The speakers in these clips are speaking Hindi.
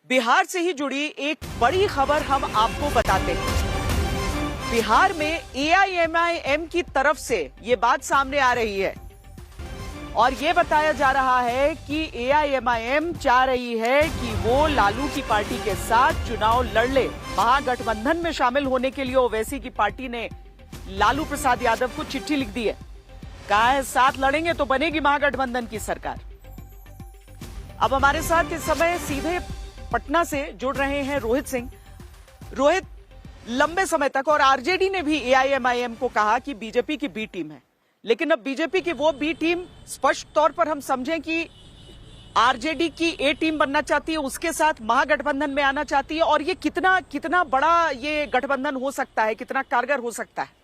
बिहार से ही जुड़ी एक बड़ी खबर हम आपको बताते हैं। बिहार में एआईएमआईएम की तरफ से ये बात सामने आ रही है और ये बताया जा रहा है कि एआईएमआईएम चाह रही है कि वो लालू की पार्टी के साथ चुनाव लड़ ले। महागठबंधन में शामिल होने के लिए ओवैसी की पार्टी ने लालू प्रसाद यादव को चिट्ठी लिख दी है। कहा है साथ लड़ेंगे तो बनेगी महागठबंधन की सरकार। अब हमारे साथ इस समय सीधे पटना से जुड़ रहे हैं रोहित सिंह। रोहित, लंबे समय तक और आरजेडी ने भी एआईएमआईएम को कहा कि बीजेपी की बी टीम है, लेकिन अब बीजेपी की वो बी टीम स्पष्ट तौर पर हम समझें कि आरजेडी की ए टीम बनना चाहती है, उसके साथ महागठबंधन में आना चाहती है। और ये कितना बड़ा ये गठबंधन हो सकता है, कितना कारगर हो सकता है?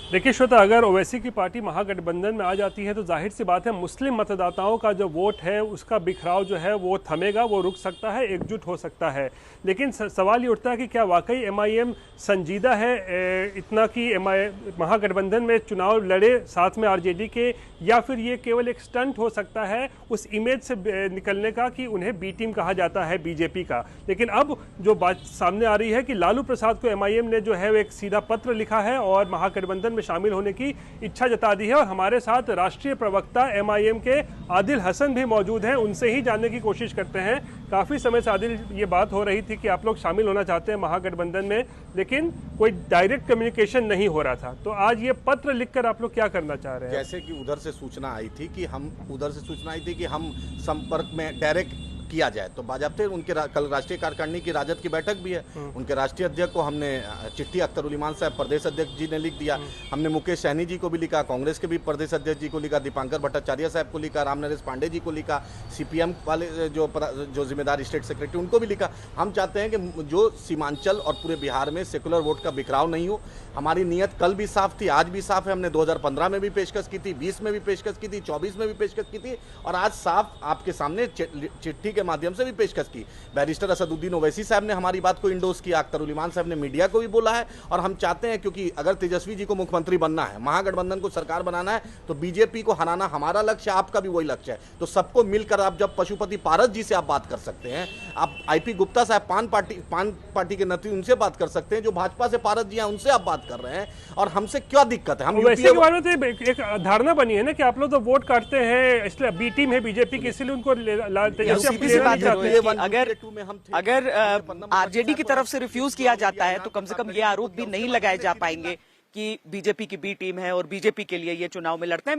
देखिए श्वेता, अगर ओवैसी की पार्टी महागठबंधन में आ जाती है तो जाहिर सी बात है मुस्लिम मतदाताओं का जो वोट है उसका बिखराव जो है वो थमेगा, वो रुक सकता है, एकजुट हो सकता है। लेकिन सवाल ये उठता है कि क्या वाकई एमआईएम संजीदा है इतना कि महागठबंधन में चुनाव लड़े साथ में आरजेडी के, या फिर ये केवल एक स्टंट हो सकता है उस इमेज से निकलने का कि उन्हें बी टीम कहा जाता है बीजेपी का। लेकिन अब जो बात सामने आ रही है कि लालू प्रसाद को एमआईएम ने जो है एक सीधा पत्र लिखा है और महागठबंधन में शामिल होने की इच्छा जता दी है। और हमारे साथ राष्ट्रीय प्रवक्ता एमआईएम के आदिल हसन भी मौजूद हैं, उनसे ही जानने की कोशिश करते हैं। काफी समय से आदिल ये बात हो रही थी कि आप लोग शामिल होना चाहते हैं महागठबंधन में, लेकिन कोई डायरेक्ट कम्युनिकेशन नहीं हो रहा था। तो आज ये पत्र लिखकर आप लोग क्या करना चाह रहे हैं? जैसे कि उधर से सूचना आई थी कि हम संपर्क में डायरेक्ट किया जाए, तो बाजाबते उनके कल राष्ट्रीय कार्यकारिणी की राजद की बैठक भी है। उनके राष्ट्रीय अध्यक्ष को हमने चिट्ठी अख्तर उल ईमान साहब प्रदेश अध्यक्ष जी ने लिख दिया। हमने मुकेश सहनी जी को भी लिखा, कांग्रेस के भी प्रदेश अध्यक्ष जी को लिखा, दीपांकर भट्टाचार्य साहब को लिखा, राम नरेश पांडे जी को लिखा, सीपीएम वाले जो जिम्मेदार स्टेट सेक्रेटरी उनको भी लिखा। हम चाहते हैं कि जो सीमांचल और पूरे बिहार में सेकुलर वोट का बिखराव नहीं हो। हमारी नीयत कल भी साफ थी, आज भी साफ है। हमने 2015 में भी पेशकश की थी, 20 में भी पेशकश की थी, 24 में भी पेशकश की थी और आज साफ आपके सामने चिट्ठी के माध्यम से भी पेशकश की। बैरिस्टर असदुद्दीन ओवैसी साहब ने हमारी बात को इंडोर्स किया, अख्तर उल ईमान साहब ने मीडिया को भी बोला है। और हम चाहते हैं, क्योंकि अगर तेजस्वी जी को मुख्यमंत्री बनना है, महागठबंधन को सरकार बनाना है, तो बीजेपी को हराना हमारा लक्ष्य है, आपका भी वही लक्ष्य है। तो सबको मिलकर आप जब पशुपति पारस जी से आप बात कर सकते हैं, आप आईपी गुप्ता साहब पान पार्टी के नेत्री उनसे बात कर सकते हैं, जो भाजपा से पारस जी हैं उनसे आप बात कर रहे हैं। और हमसे क्या दिक्कत है? हम वैसे के बारे में तो एक धारणा बनी है ना कि आप लोग तो वोट काटते हैं, इसलिए बी टीम है बीजेपी की, इसलिए उनको अगर आरजेडी की तरफ से रिफ्यूज किया जाता है तो कम से कम ये आरोप भी नहीं लगाए जा पाएंगे कि बीजेपी की बी टीम है और बीजेपी के लिए ये चुनाव में लड़ते हैं।